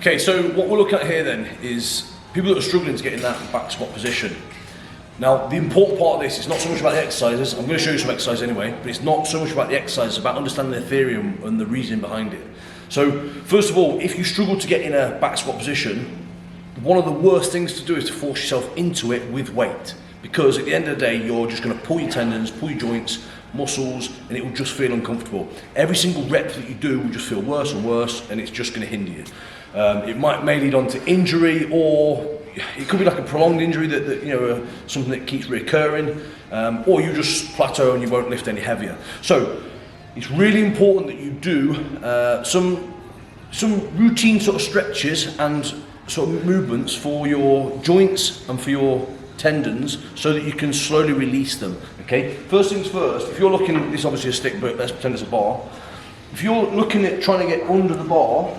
Okay, so what we're looking at here then is people that are struggling to get in that back squat position. Now, the important part of this is not so much about the exercises. I'm going to show you some exercises anyway, but it's not so much about the exercises, it's about understanding the theory and the reasoning behind it. So, first of all, if you struggle to get in a back squat position, one of the worst things to do is to force yourself into it with weight. Because at the end of the day, you're just going to pull your tendons, pull your joints, muscles, and it will just feel uncomfortable. Every single rep that you do will just feel worse and worse, and it's just going to hinder you. It may lead on to injury, or it could be like a prolonged injury that you know, something that keeps reoccurring, or you just plateau and you won't lift any heavier. So it's really important that you do some routine sort of stretches and sort of movements for your joints and for your tendons, so that you can slowly release them. Okay. First things first. If you're looking, this is obviously a stick, but let's pretend it's a bar. If you're looking at trying to get under the bar,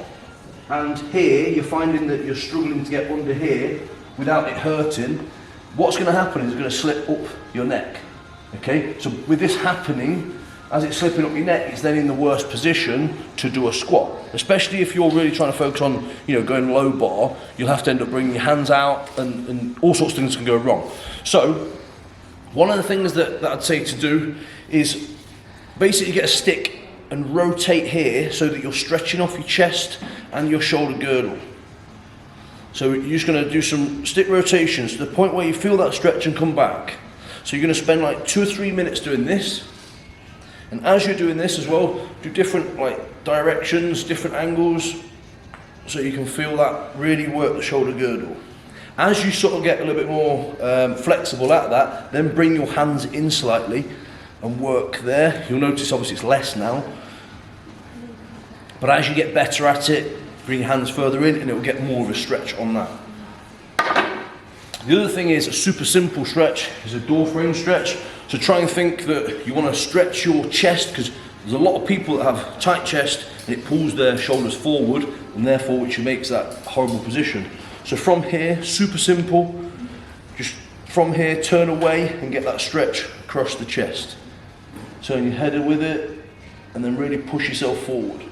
and here you're finding that you're struggling to get under here without it hurting, what's going to happen is it's going to slip up your neck. Okay, so with this happening, as it's slipping up your neck, it's then in the worst position to do a squat. Especially if you're really trying to focus on, you know, going low bar, you'll have to end up bringing your hands out, and all sorts of things can go wrong. So one of the things that I'd say to do is basically get a stick and rotate here so that you're stretching off your chest and your shoulder girdle. So you're just going to do some stick rotations to the point where you feel that stretch and come back. So you're going to spend like 2 or 3 minutes doing this. And as you're doing this as well, do different like directions, different angles, so you can feel that really work the shoulder girdle. As you sort of get a little bit more flexible at that, then bring your hands in slightly and work there. You'll notice obviously it's less now. But as you get better at it, bring your hands further in and it will get more of a stretch on that. The other thing is a super simple stretch, is a door frame stretch. So try and think that you want to stretch your chest, because there's a lot of people that have tight chest and it pulls their shoulders forward, and therefore which makes that horrible position. So from here, super simple, just from here turn away and get that stretch across the chest. Turn your head with it and then really push yourself forward.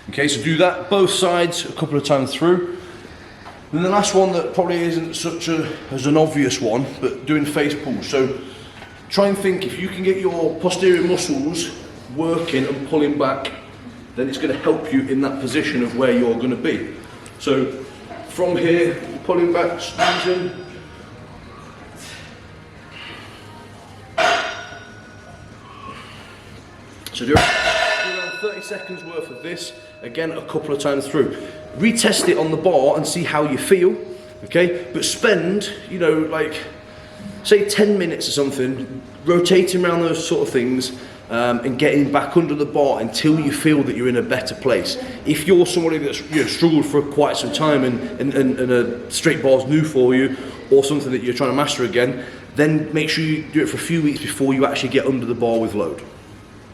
Okay, so do that both sides a couple of times through. And the last one that probably isn't such as an obvious one, but doing face pulls. So try and think, if you can get your posterior muscles working and pulling back, then it's going to help you in that position of where you're going to be. So from here, pulling back, squeezing. So do around 30 seconds worth of this, again a couple of times through. Retest it on the bar and see how you feel, okay? But spend, you know, like, say 10 minutes or something, rotating around those sort of things, and getting back under the bar until you feel that you're in a better place. If you're somebody that's, you know, struggled for quite some time and a straight bar's new for you, or something that you're trying to master again, then make sure you do it for a few weeks before you actually get under the bar with load.